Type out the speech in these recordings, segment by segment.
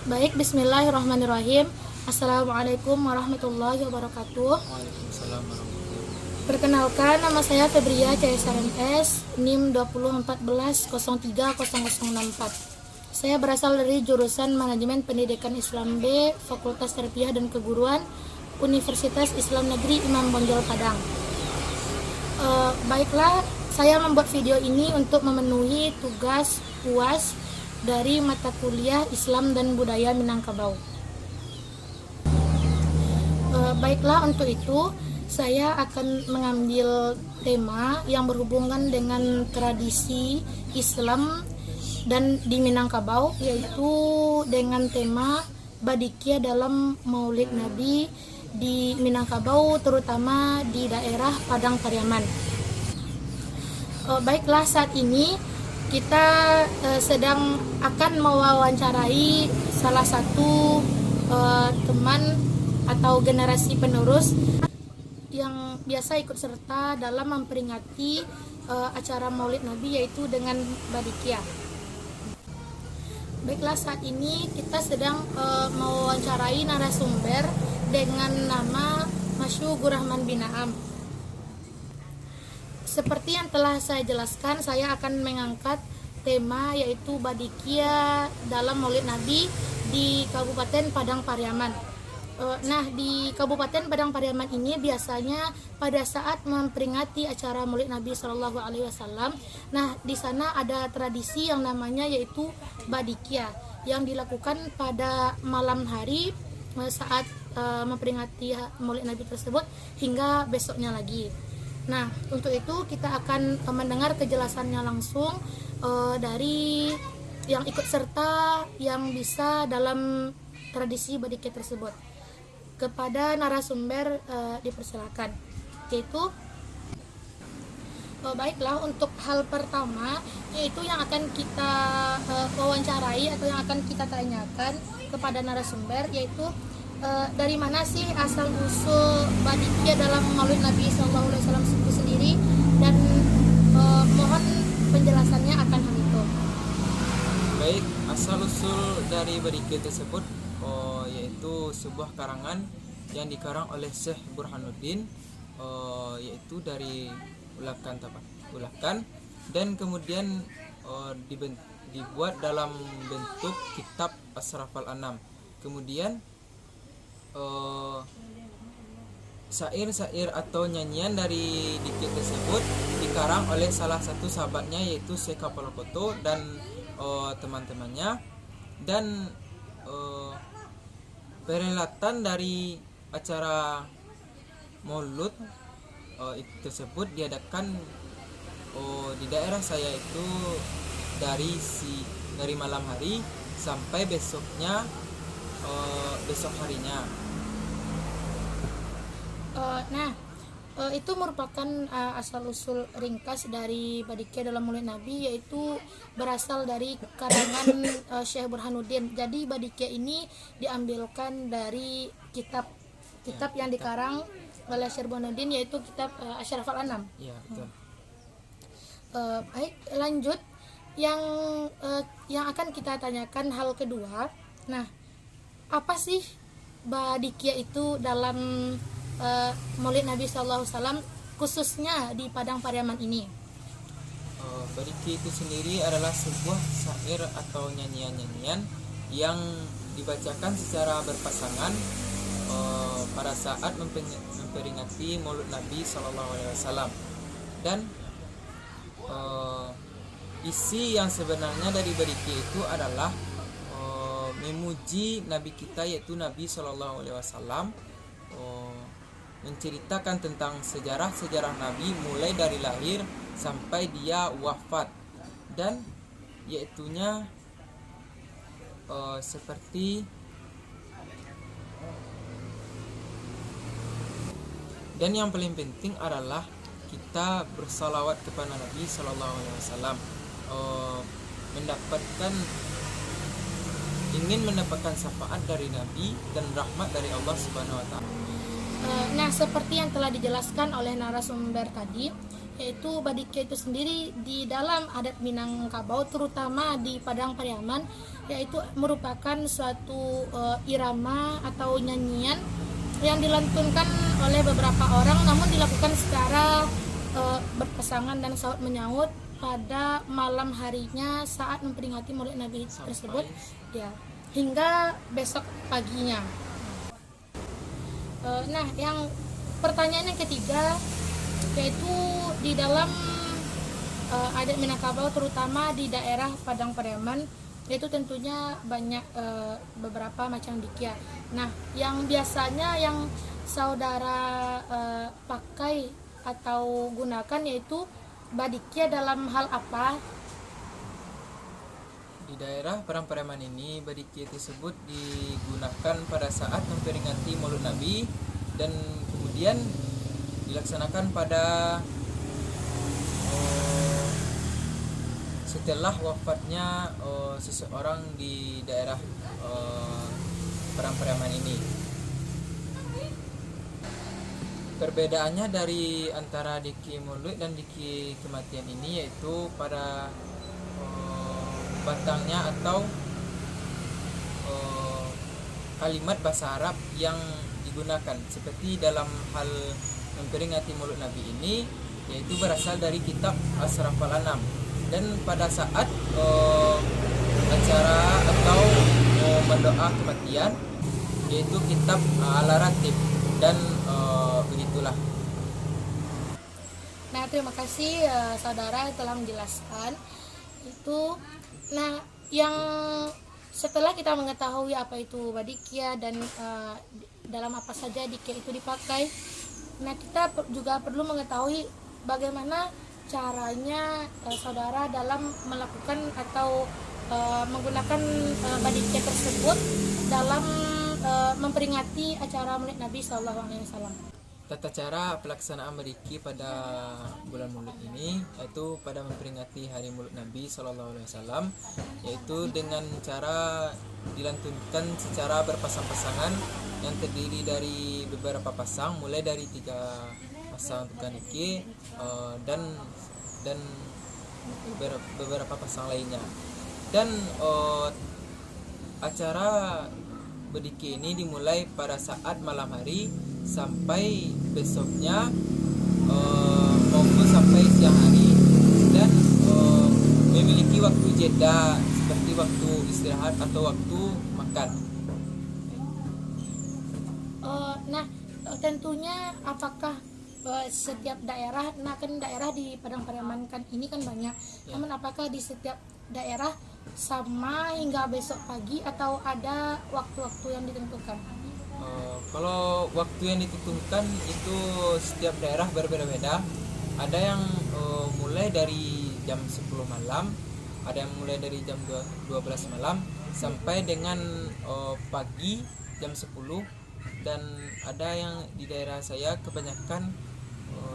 Baik, bismillahirrahmanirrahim. Assalamualaikum warahmatullahi wabarakatuh. Waalaikumsalam warahmatullahi wabarakatuh. Perkenalkan, nama saya Febria CSRMS, NIM 2014030064. Saya berasal dari jurusan Manajemen Pendidikan Islam B, Fakultas Tarbiyah dan Keguruan, Universitas Islam Negeri Imam Bonjol Padang. Baiklah, saya membuat video ini untuk memenuhi tugas UAS dari mata kuliah Islam dan Budaya Minangkabau. Baiklah, untuk itu saya akan mengambil tema yang berhubungan dengan tradisi Islam dan di Minangkabau, yaitu dengan tema Badikia dalam Maulid Nabi di Minangkabau, terutama di daerah Padang Pariaman. Baiklah, saat ini kita sedang akan mewawancarai salah satu teman atau generasi penerus yang biasa ikut serta dalam memperingati acara Maulid Nabi, yaitu dengan Badikia. Baiklah, saat ini kita sedang mewawancarai narasumber dengan nama Masyugur Rahman bin Naam. Seperti yang telah saya jelaskan, saya akan mengangkat tema yaitu Badikia dalam Maulid Nabi di Kabupaten Padang Pariaman. Nah, di Kabupaten Padang Pariaman ini biasanya pada saat memperingati acara Maulid Nabi Shallallahu Alaihi Wasallam, nah di sana ada tradisi yang namanya yaitu Badikia yang dilakukan pada malam hari saat memperingati Maulid Nabi tersebut hingga besoknya lagi. Nah, untuk itu kita akan mendengar kejelasannya langsung dari yang ikut serta yang bisa dalam tradisi Badikia tersebut. Kepada narasumber dipersilakan, yaitu baiklah, untuk hal pertama yaitu yang akan kita wawancarai atau yang akan kita tanyakan kepada narasumber, yaitu dari mana sih asal usul Badikia dalam Maulid Nabi SAW itu sendiri, dan mohon penjelasannya akan hal itu. Baik, asal usul dari Badikia tersebut yaitu sebuah karangan yang dikarang oleh Syekh Burhanuddin, yaitu dari Ulakan, dan kemudian dibuat dalam bentuk kitab Asrafal Anam. Kemudian syair-syair atau nyanyian dari dikir tersebut dikarang oleh salah satu sahabatnya, yaitu Syekh Kapalokoto dan teman-temannya. Dan perhelatan dari acara Maulud itu tersebut diadakan di daerah saya itu dari malam hari sampai besok harinya. Itu merupakan asal usul ringkas dari Badikia dalam Maulid Nabi, yaitu berasal dari karangan Syekh Burhanuddin. Jadi Badikia ini diambilkan dari kitab yang dikarang oleh Syekh Burhanuddin, yaitu kitab Asyrafal Anam. Iya, betul. Baik, lanjut yang akan kita tanyakan hal kedua. Nah, apa sih Badikia itu dalam Maulid Nabi SAW, khususnya di Padang Pariaman ini? Badikia itu sendiri adalah sebuah syair atau nyanyian-nyanyian yang dibacakan secara berpasangan pada saat memperingati Maulid Nabi SAW. Dan isi yang sebenarnya dari Badikia itu adalah memuji Nabi kita, yaitu Nabi SAW, menceritakan tentang sejarah Nabi mulai dari lahir sampai dia wafat, dan yaitunya seperti dan yang paling penting adalah kita bersalawat kepada Nabi SAW, ingin mendapatkan syafaat dari Nabi dan rahmat dari Allah Subhanahu Wa Taala. Nah, seperti yang telah dijelaskan oleh narasumber tadi, yaitu Badikia itu sendiri di dalam adat Minangkabau, terutama di Padang Pariaman, yaitu merupakan suatu irama atau nyanyian yang dilantunkan oleh beberapa orang, namun dilakukan secara berpasangan dan saut menyahut pada malam harinya saat memperingati Maulid Nabi tersebut, ya, hingga besok paginya. Nah, yang pertanyaan yang ketiga, yaitu di dalam adat Minangkabau, terutama di daerah Padang Pariaman, itu tentunya banyak beberapa macam dikia. Nah, yang biasanya yang saudara pakai atau gunakan yaitu badikia dalam hal apa? Di daerah Padang Pariaman ini, badikia tersebut digunakan pada saat memperingati Maulid Nabi dan kemudian dilaksanakan pada setelah wafatnya seseorang di daerah Padang Pariaman ini. Perbedaannya dari antara diki maulid dan diki kematian ini yaitu pada batangnya atau kalimat bahasa Arab yang digunakan, seperti dalam hal memperingati Maulid Nabi ini, yaitu berasal dari kitab Asrafal Anam. Dan pada saat acara atau mendoa kematian, yaitu kitab Al-Ratib, dan begitulah. Nah, terima kasih saudara telah menjelaskan itu. Nah, yang setelah kita mengetahui apa itu badikia dan dalam apa saja dikia itu dipakai, nah kita juga perlu mengetahui bagaimana caranya saudara dalam melakukan atau menggunakan badikia tersebut dalam memperingati acara Maulid Nabi SAW. Tata cara pelaksanaan badikia pada bulan Maulid ini yaitu pada memperingati hari Maulid Nabi SAW, yaitu dengan cara dilantunkan secara berpasang-pasangan yang terdiri dari beberapa pasang, mulai dari 3 pasang tukang niki dan beberapa pasang lainnya. Dan acara badikia ini dimulai pada saat malam hari sampai besoknya maupun sampai siang hari, dan memiliki waktu jeda seperti waktu istirahat atau waktu makan. Nah, tentunya apakah setiap daerah, nah kan daerah di Padang Pariaman kan ini kan banyak, namun apakah di setiap daerah sama hingga besok pagi atau ada waktu-waktu yang ditentukan? Kalau waktu yang ditentukan itu setiap daerah berbeda-beda. Ada yang mulai dari jam 10 malam, ada yang mulai dari jam 12 malam sampai dengan pagi jam 10, dan ada yang di daerah saya kebanyakan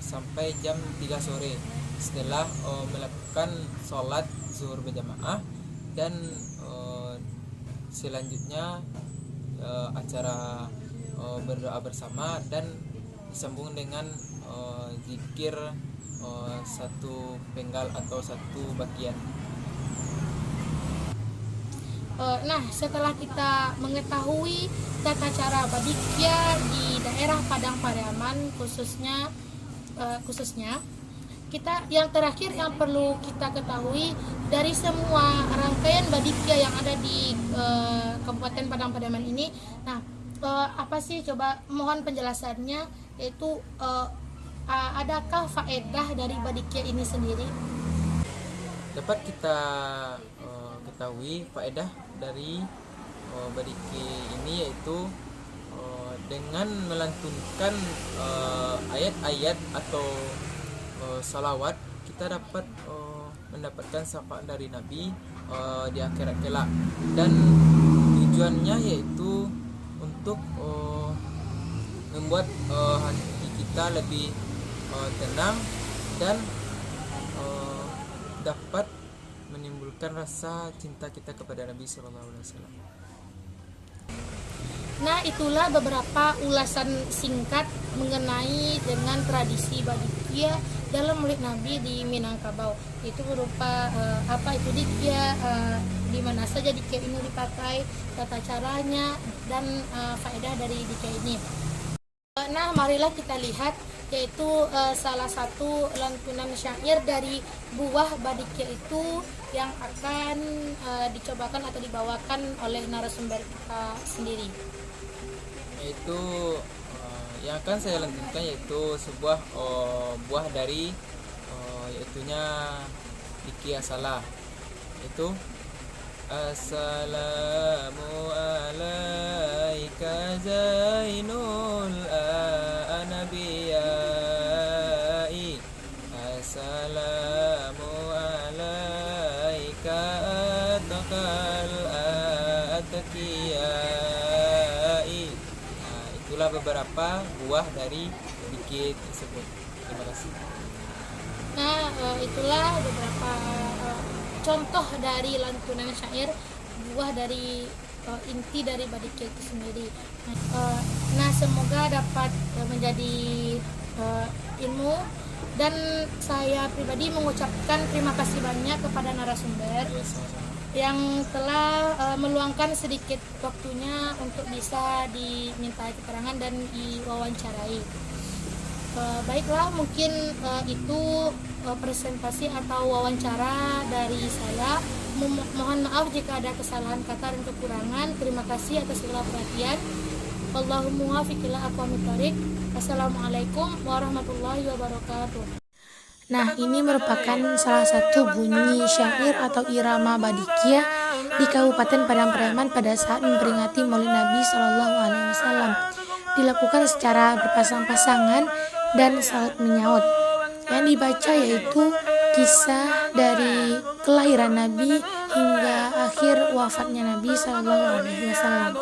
sampai jam 3 sore setelah melakukan sholat zuhur berjamaah, dan selanjutnya acara berdoa bersama dan disambung dengan zikir satu penggal atau satu bagian. Nah, setelah kita mengetahui tata cara badikia di daerah Padang Pariaman khususnya kita, yang terakhir yang perlu kita ketahui dari semua rangkaian badikia yang ada di Kabupaten Padang Pariaman ini, nah apa sih, coba mohon penjelasannya, yaitu adakah faedah dari badikia ini sendiri? Dapat kita ketahui faedah dari badikia ini yaitu dengan melantunkan ayat-ayat atau salawat, kita dapat mendapatkan syafaat dari Nabi di akhirat kelak, dan tujuannya yaitu untuk membuat hati kita lebih tenang dan dapat menimbulkan rasa cinta kita kepada Nabi SAW. Nah, itulah beberapa ulasan singkat mengenai dengan tradisi badikia dalam Maulid Nabi di Minangkabau. Itu berupa apa itu dikia, di mana saja dikir ini dipakai, tata caranya, dan faedah dari dikir ini. Nah, marilah kita lihat, yaitu salah satu lantunan syair dari buah badikia itu yang akan dicobakan atau dibawakan oleh narasumber kita sendiri. Yaitu yang akan saya lantunkan yaitu sebuah buah dari yaitunya Dikia Salah, itu Assalamu alaika Zainul Anbiyai, Assalamu alaika Atakal Atakiyai. Nah, itulah beberapa buah dari dikit tersebut. Terima kasih. Nah, itulah beberapa contoh dari lantunan syair buah dari inti dari badikia itu sendiri. Nah, semoga dapat menjadi ilmu, dan saya pribadi mengucapkan terima kasih banyak kepada narasumber Ya, sama-sama. yang telah meluangkan sedikit waktunya untuk bisa dimintai keterangan dan diwawancarai. Baiklah, mungkin itu presentasi atau wawancara dari saya. Mohon maaf jika ada kesalahan kata dan kekurangan. Terima kasih atas segala perhatian. Allahumma muwaffiq ila aqwamit thoriq. Assalamualaikum warahmatullahi wabarakatuh. Nah, ini merupakan salah satu bunyi syair atau irama badikia di Kabupaten Padang Pariaman pada saat memperingati Maulid Nabi Shallallahu Alaihi Wasallam. Dilakukan secara berpasang-pasangan dan saut menyaut. Yang dibaca yaitu kisah dari kelahiran Nabi hingga akhir wafatnya Nabi Shallallahu Alaihi Wasallam.